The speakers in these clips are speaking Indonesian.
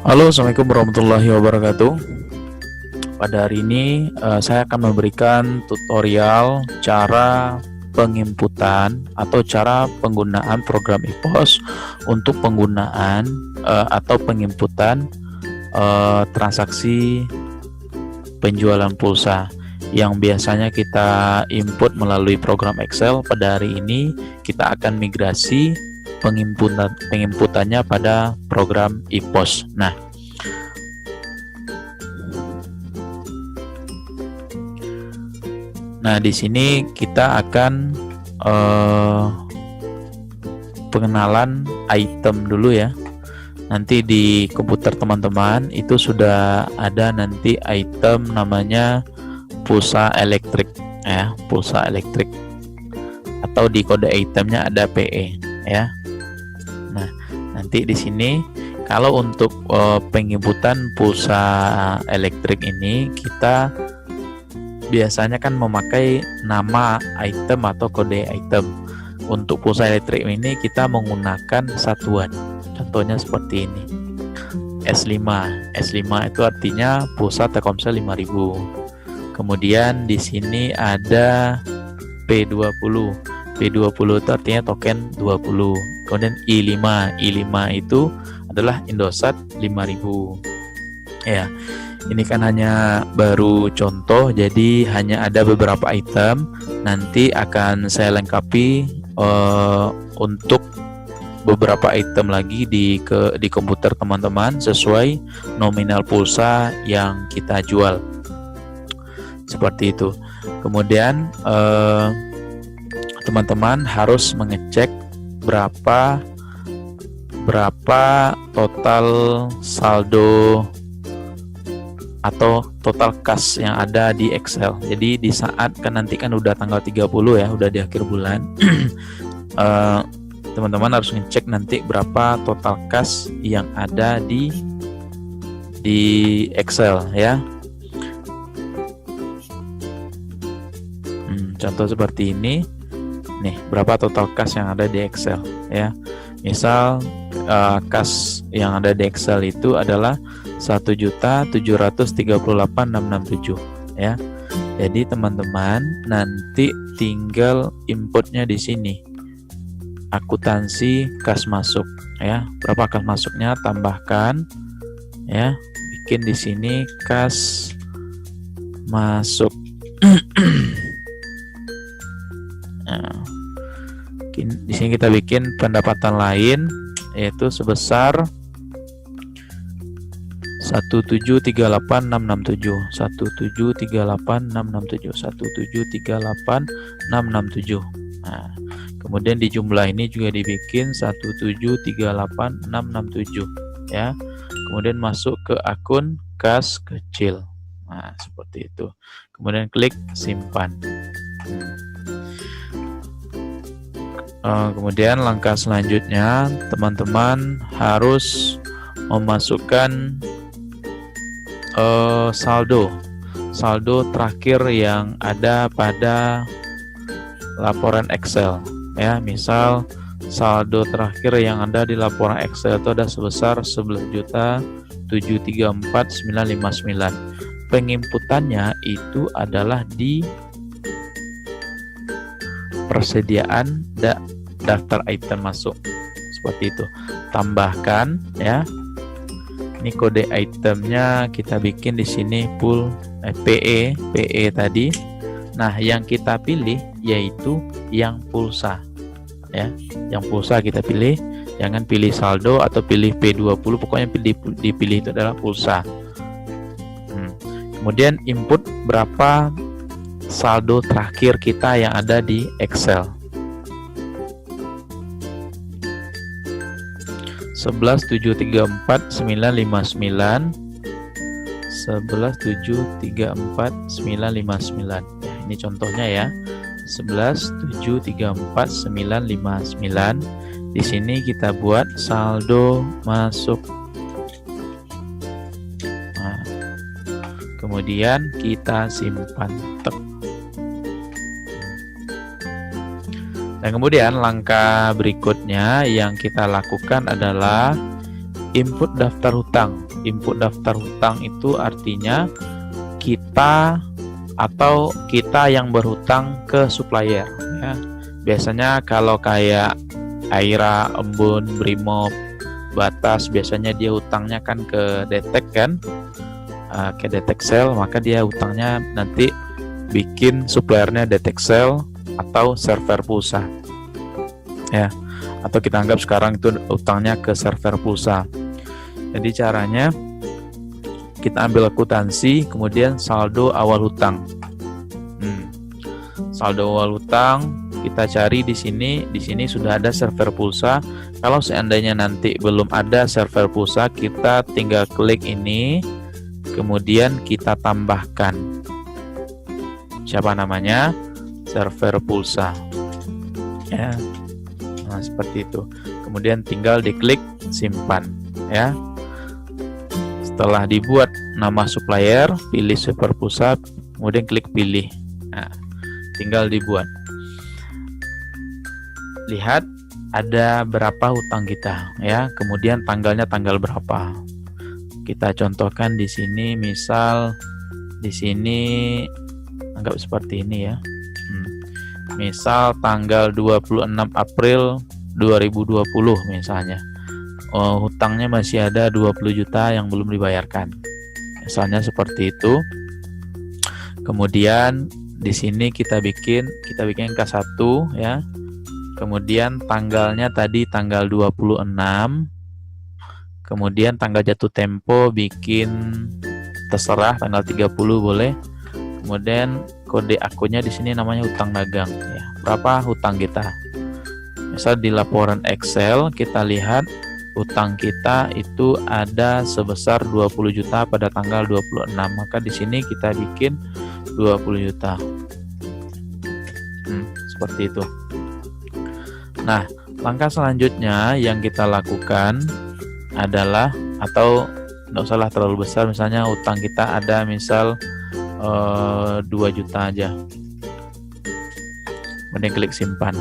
Halo, Assalamualaikum warahmatullahi wabarakatuh. Pada hari ini saya akan memberikan tutorial cara penginputan atau cara penggunaan program IPOS untuk penggunaan atau penginputan transaksi penjualan pulsa yang biasanya kita input melalui program Excel. Pada hari ini kita akan migrasi penginputannya pada program IPOS. Nah, di sini kita akan pengenalan item dulu ya. Nanti di komputer teman-teman itu sudah ada nanti item namanya pulsa elektrik ya, pulsa elektrik, atau di kode itemnya ada PE ya. Nah, nanti di sini kalau untuk penginputan pulsa elektrik ini kita biasanya kan memakai nama item atau kode item. Untuk pulsa elektrik ini kita menggunakan satuan. Contohnya seperti ini. S5. S5 itu artinya pulsa Telkomsel 5000. Kemudian di sini ada P20. P20 itu artinya token 20. Kemudian I5. I5 itu adalah Indosat 5000. Ya. Ini kan hanya baru contoh, jadi hanya ada beberapa item. Nanti akan saya lengkapi untuk beberapa item lagi di komputer teman-teman sesuai nominal pulsa yang kita jual. Seperti itu. Kemudian teman-teman harus mengecek berapa total saldo atau total kas yang ada di Excel. Jadi di saat nanti kan udah tanggal 30 ya, udah di akhir bulan. Teman-teman harus ngecek nanti berapa total kas yang ada di Excel ya. Contoh seperti ini. Nih, berapa total kas yang ada di Excel ya. Misal kas yang ada di Excel itu adalah 1.738.667 ya. Jadi teman-teman nanti tinggal inputnya di sini. Akuntansi kas masuk ya. Berapa kas masuknya tambahkan ya. Bikin di sini kas masuk. Nah, di sini kita bikin pendapatan lain yaitu sebesar 1738667. Nah, kemudian di jumlah ini juga dibikin 1738667 ya. Kemudian masuk ke akun kas kecil. Nah, seperti itu. Kemudian klik simpan. Kemudian langkah selanjutnya teman-teman harus memasukkan saldo terakhir yang ada pada laporan Excel ya. Misal saldo terakhir yang ada di laporan Excel itu ada sebesar 11.734.959. Penginputannya itu adalah di persediaan daftar item masuk seperti itu. Tambahkan ya. Ini kode itemnya kita bikin di sini PE tadi. Nah, yang kita pilih yaitu yang pulsa ya. Yang pulsa kita pilih, jangan pilih saldo atau pilih P20, pokoknya dipilih itu adalah pulsa. Kemudian input berapa saldo terakhir kita yang ada di Excel. 11.734.959. 11.734.959. Ya, ini contohnya ya. 11.734.959. Di sini kita buat saldo masuk. Nah, kemudian kita simpan. Dan kemudian langkah berikutnya yang kita lakukan adalah input daftar hutang input daftar hutang itu artinya kita atau kita yang berhutang ke supplier ya. Biasanya kalau kayak Aira, Embun, Brimob, Batas, biasanya dia hutangnya kan ke Detek kan, ke Detexel, maka dia hutangnya nanti bikin suppliernya Detexel atau server pulsa ya, atau kita anggap sekarang itu hutangnya ke server pulsa. Jadi caranya kita ambil akuntansi, kemudian saldo awal hutang. Saldo awal hutang kita cari di sini. Di sini sudah ada server pulsa. Kalau seandainya nanti belum ada server pulsa, kita tinggal klik ini, kemudian kita tambahkan siapa namanya, server pulsa ya. Nah, seperti itu. Kemudian tinggal diklik simpan ya. Setelah dibuat nama supplier, pilih server pulsa, kemudian klik pilih. Nah, tinggal dibuat. Lihat ada berapa hutang kita ya, kemudian tanggalnya tanggal berapa. Kita contohkan di sini, misal di sini anggap seperti ini ya. Misal tanggal 26 April 2020 misalnya. Hutangnya masih ada 20 juta yang belum dibayarkan. Misalnya seperti itu. Kemudian di sini kita bikin K1 ya. Kemudian tanggalnya tadi tanggal 26. Kemudian tanggal jatuh tempo bikin terserah tanggal 30 boleh. Kemudian kode akunnya di sini namanya hutang dagang ya. Berapa hutang kita? Misal di laporan Excel kita lihat hutang kita itu ada sebesar 20 juta pada tanggal 26. Maka di sini kita bikin 20 juta. Seperti itu. Nah, langkah selanjutnya yang kita lakukan adalah, atau nggak usah terlalu besar, misalnya hutang kita ada misal 2 juta aja. Kemudian klik simpan.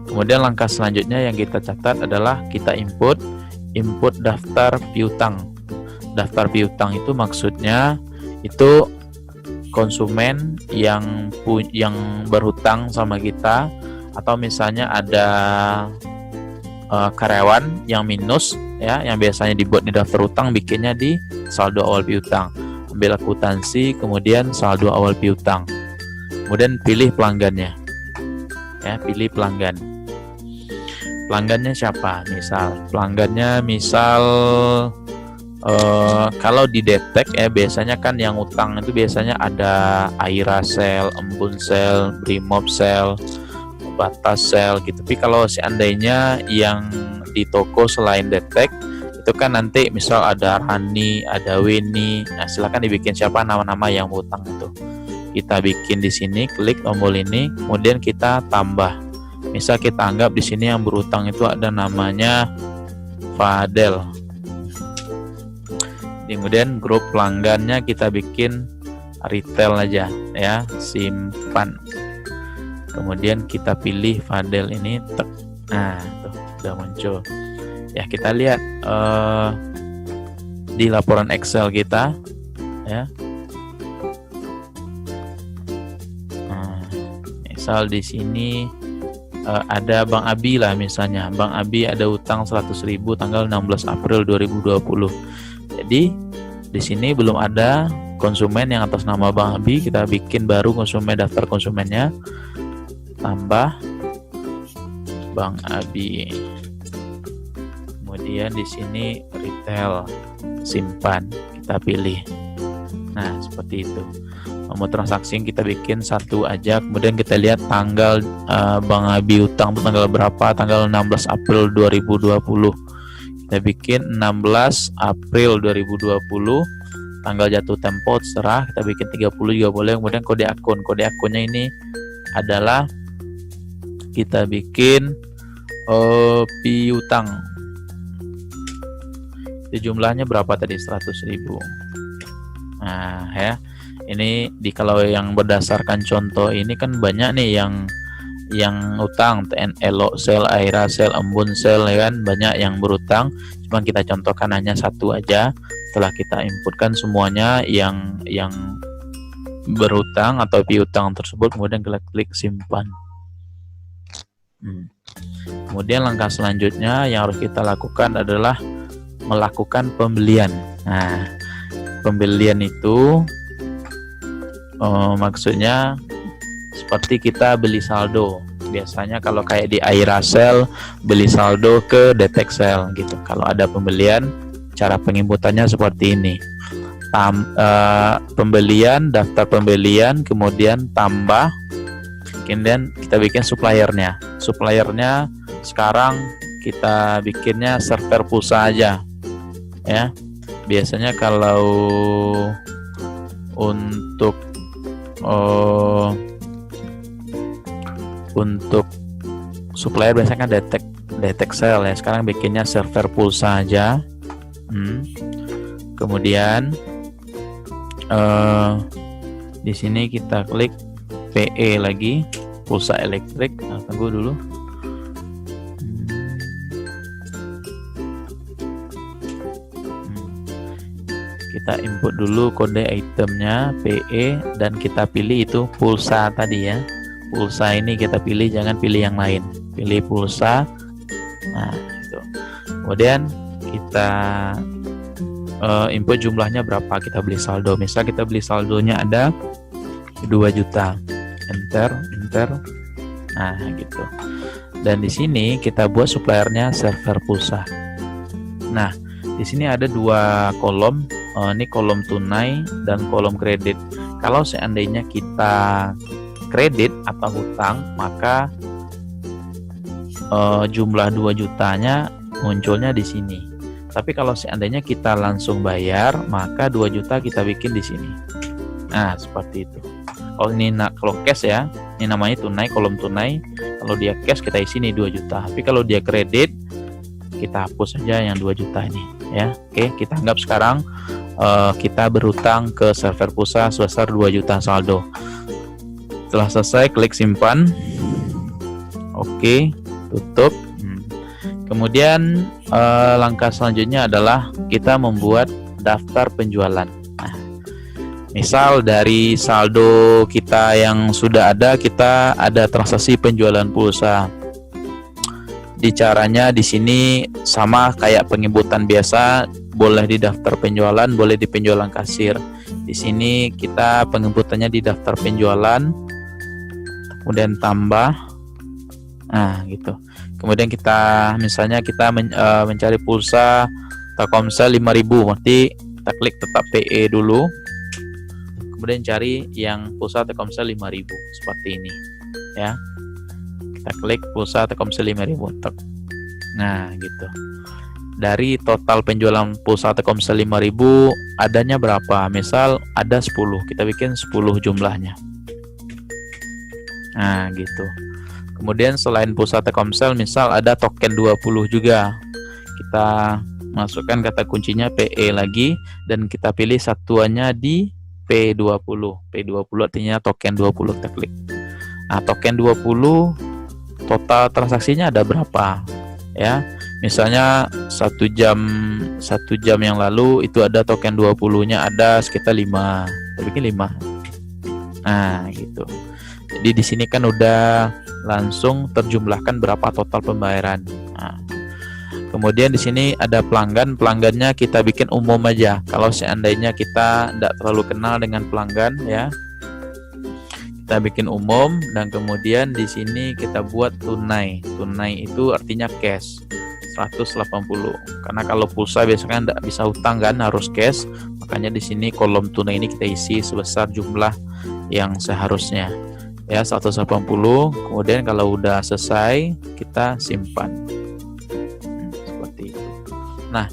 Kemudian langkah selanjutnya yang kita catat adalah kita input daftar piutang. Daftar piutang itu maksudnya itu konsumen yang berhutang sama kita, atau misalnya ada karyawan yang minus ya, yang biasanya dibuat di daftar hutang bikinnya di saldo awal piutang. Ambil akuntansi, kemudian saldo awal piutang. Kemudian pilih pelanggannya. Ya, pilih pelanggan. Pelanggannya siapa? Pelanggannya kalau di Detek ya, biasanya kan yang utang itu biasanya ada Aira Sel, Embun Sel, Brimob Sel, Batas Sel gitu. Tapi kalau seandainya yang di toko selain Detek itu kan nanti misal ada Rani, ada Weni. Nah, silakan dibikin siapa nama-nama yang utang itu. Kita bikin di sini, klik tombol ini, kemudian kita tambah. Misal kita anggap di sini yang berutang itu ada namanya Fadel. Kemudian grup pelanggannya kita bikin retail aja ya, simpan. Kemudian kita pilih Fadel ini, nah tuh udah muncul. Ya, kita lihat di laporan Excel kita ya. Misal di sini ada Bang Abi lah misalnya. Bang Abi ada utang 100.000 tanggal 16 April 2020. Jadi di sini belum ada konsumen yang atas nama Bang Abi, kita bikin baru konsumen, daftar konsumennya, tambah Bang Abi. Kemudian di sini retail, simpan, kita pilih. Nah, seperti itu. Mau transaksi kita bikin satu aja, kemudian kita lihat tanggal Bang Abi utang tanggal berapa, tanggal 16 April 2020. Kita bikin 16 April 2020, tanggal jatuh tempo terserah, kita bikin 30 juga boleh. Kemudian kode akunnya ini adalah kita bikin piutang. Itu jumlahnya berapa tadi? 100.000. Nah ya, ini kalau yang berdasarkan contoh ini kan banyak nih yang utang, TNL, Sel, Aira, Sel, Embun, Sel, ya kan, banyak yang berutang. Cuma kita contohkan hanya satu aja. Setelah kita inputkan semuanya yang berutang atau piutang tersebut, kemudian kita klik simpan. Kemudian langkah selanjutnya yang harus kita lakukan adalah melakukan pembelian. Nah, pembelian itu maksudnya seperti kita beli saldo. Biasanya kalau kayak di Airasel beli saldo ke Detexel gitu. Kalau ada pembelian, cara penginputannya seperti ini. Pembelian, daftar pembelian, kemudian tambah, kemudian kita bikin suppliernya. Suppliernya sekarang kita bikinnya server pulsa aja, ya. Biasanya kalau untuk supplier biasanya kan Detexel ya. Sekarang bikinnya server pulsa aja. Kemudian di sini kita klik PE lagi, pulsa elektrik. Nah, tunggu dulu. Kita input dulu kode itemnya PE dan kita pilih itu pulsa tadi ya. Pulsa ini kita pilih, jangan pilih yang lain. Pilih pulsa. Nah, itu. Kemudian kita input jumlahnya berapa, kita beli saldo. Misal kita beli saldonya ada 2 juta. Enter. Nah, gitu. Dan di sini kita buat suppliernya server pulsa. Nah, di sini ada 2 kolom. Ini kolom tunai dan kolom kredit. Kalau seandainya kita kredit atau hutang, maka jumlah 2 jutanya munculnya di sini. Tapi kalau seandainya kita langsung bayar, maka 2 juta kita bikin di sini. Nah, seperti itu. Kalau ini kalau cash ya, ini namanya tunai, kolom tunai. Kalau dia cash kita isi nih 2 juta. Tapi kalau dia kredit, kita hapus saja yang 2 juta ini ya. Oke, kita anggap sekarang kita berutang ke server pulsa sebesar 2 juta saldo. Setelah selesai, klik simpan. Oke, tutup. Kemudian langkah selanjutnya adalah kita membuat daftar penjualan. Nah, misal dari saldo kita yang sudah ada, kita ada transaksi penjualan pulsa. Di caranya di sini sama kayak penginputan biasa, boleh di daftar penjualan, boleh di penjualan kasir. Di sini kita penginputannya di daftar penjualan, kemudian tambah. Nah, gitu. Kemudian kita misalnya kita mencari pulsa Telkomsel 5.000, berarti kita klik tetap PE dulu. Kemudian cari yang pulsa Telkomsel 5.000 seperti ini, ya. Kita klik pulsa Telkomsel 5.000. Nah, gitu. Dari total penjualan pulsa Telkomsel 5.000 adanya berapa? Misal ada 10, kita bikin 10 jumlahnya. Nah, gitu. Kemudian selain pulsa Telkomsel, misal ada token 20 juga. Kita masukkan kata kuncinya PE lagi dan kita pilih satuannya di P20. P20 artinya token 20, kita klik. Nah, token 20 total transaksinya ada berapa? Ya. Misalnya 1 jam yang lalu itu ada token 20-nya ada sekitar 5. Kita bikin 5. Nah, gitu. Jadi di sini kan udah langsung terjumlahkan berapa total pembayaran. Nah, kemudian di sini ada pelanggan. Pelanggannya kita bikin umum aja. Kalau seandainya kita tidak terlalu kenal dengan pelanggan, ya, kita bikin umum. Dan kemudian di sini kita buat tunai. Tunai itu artinya cash 180. Karena kalau pulsa biasanya tidak bisa hutang kan, harus cash. Makanya di sini kolom tunai ini kita isi sebesar jumlah yang seharusnya. Ya, 180. Kemudian kalau udah selesai kita simpan. Seperti itu. Nah,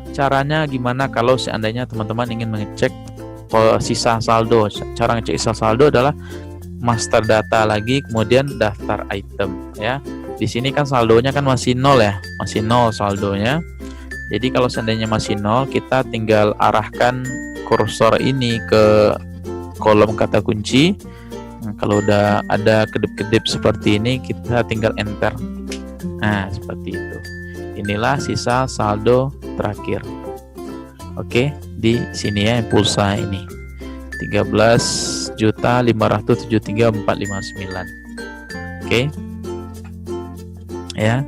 caranya gimana kalau seandainya teman-teman ingin mengecek sisa saldo? Cara ngecek sisa saldo adalah master data lagi, kemudian daftar item, ya. Di sini kan saldonya kan masih 0 ya, masih 0 saldonya. Jadi kalau seandainya masih 0, kita tinggal arahkan kursor ini ke kolom kata kunci Nah, kalau udah ada kedip-kedip seperti ini, kita tinggal enter. Nah, seperti itu. Inilah sisa saldo terakhir. Oke, di sini ya pulsa ini 13.573.459. Oke. Ya.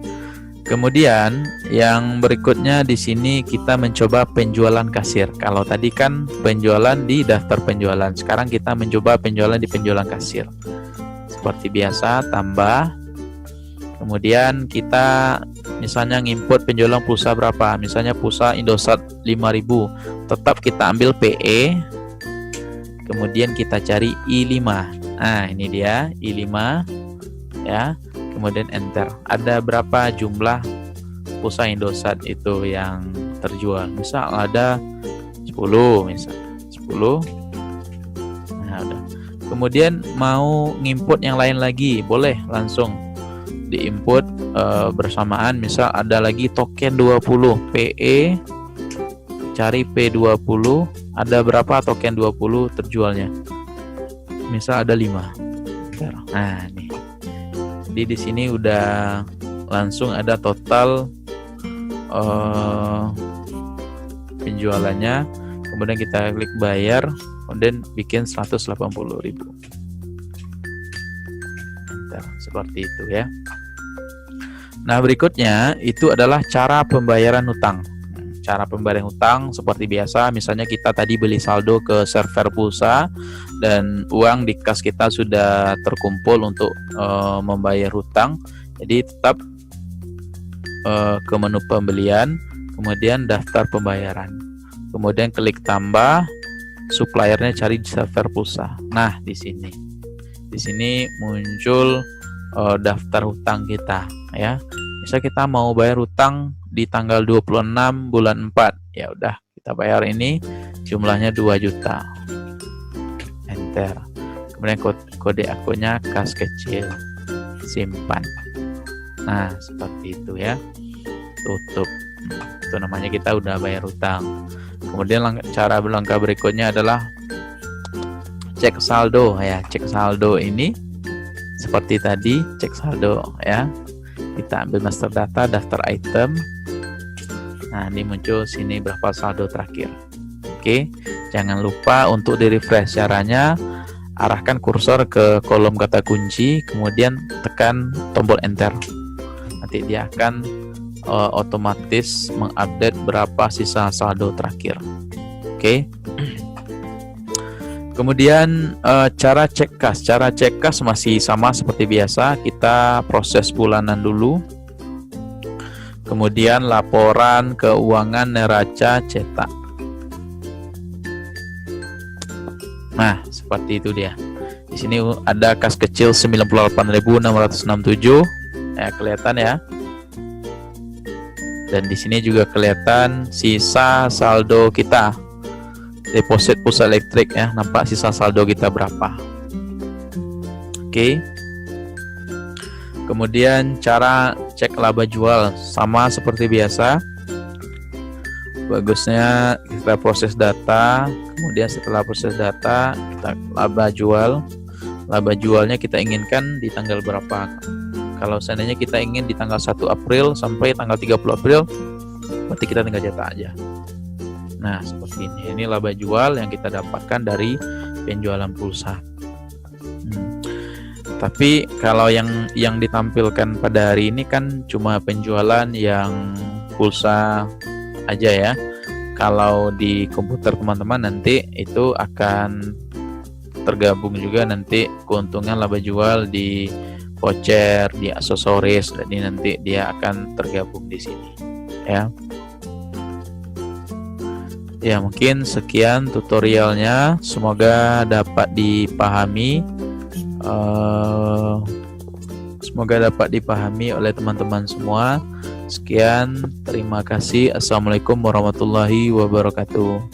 Kemudian yang berikutnya di sini kita mencoba penjualan kasir. Kalau tadi kan penjualan di daftar penjualan, sekarang kita mencoba penjualan di penjualan kasir. Seperti biasa, tambah. Kemudian kita misalnya nginput penjualan pulsa berapa? Misalnya pulsa Indosat 5.000. Tetap kita ambil PE. Kemudian kita cari I5. Nah, ini dia I5 ya. Kemudian enter. Ada berapa jumlah pulsa Indosat itu yang terjual? Misal ada 10, misal 10. Nah, udah. Kemudian mau nginput yang lain lagi, boleh langsung diinput bersamaan. Misal ada lagi token 20 PE, cari P20, ada berapa token 20 terjualnya? Misal ada 5. Nah, nih. Jadi di sini udah langsung ada total penjualannya. Kemudian kita klik bayar, kemudian bikin 180.000. Enter, seperti itu ya. Nah, berikutnya itu adalah cara pembayaran hutang. Cara pembayaran hutang seperti biasa, misalnya kita tadi beli saldo ke server pulsa dan uang di kas kita sudah terkumpul untuk membayar hutang. Jadi tetap ke menu pembelian, kemudian daftar pembayaran. Kemudian klik tambah, suppliernya cari di server pulsa. Nah, di sini. Di sini muncul daftar hutang kita ya. Misal kita mau bayar hutang di tanggal 26 bulan 4. Ya udah, kita bayar ini jumlahnya 2 juta. Enter. Kemudian kode akunnya kas kecil. Simpan. Nah, seperti itu ya. Tutup. Itu namanya kita udah bayar hutang. Kemudian cara langkah berikutnya adalah cek saldo ya. Cek saldo ini seperti tadi, cek saldo ya. Kita ambil master data, daftar item. Nah, ini muncul sini berapa saldo terakhir. Oke, jangan lupa untuk di refresh. Caranya arahkan kursor ke kolom kata kunci, kemudian tekan tombol enter. Nanti dia akan otomatis mengupdate berapa sisa saldo terakhir. Oke. Kemudian cara cek kas. Cara cek kas masih sama seperti biasa. Kita proses bulanan dulu. Kemudian laporan keuangan neraca cetak. Nah, seperti itu dia. Di sini ada kas kecil 98.667. Ya, kelihatan ya. Dan di sini juga kelihatan sisa saldo kita. Deposit pulsa elektrik ya, nampak sisa saldo kita berapa. Oke. Kemudian cara cek laba jual sama seperti biasa. Bagusnya kita proses data, kemudian setelah proses data kita laba jual. Laba jualnya kita inginkan di tanggal berapa. Kalau seandainya kita ingin di tanggal 1 April sampai tanggal 30 April, berarti kita tinggal cetak aja. Nah, seperti ini. Ini laba jual yang kita dapatkan dari penjualan pulsa. Tapi kalau yang ditampilkan pada hari ini kan cuma penjualan yang pulsa aja ya. Kalau di komputer teman-teman nanti itu akan tergabung juga nanti keuntungan laba jual di voucher, di aksesoris, jadi nanti dia akan tergabung di sini ya. Ya, mungkin sekian tutorialnya, semoga dapat dipahami. Semoga dapat dipahami oleh teman-teman semua. Sekian, terima kasih. Assalamualaikum warahmatullahi wabarakatuh.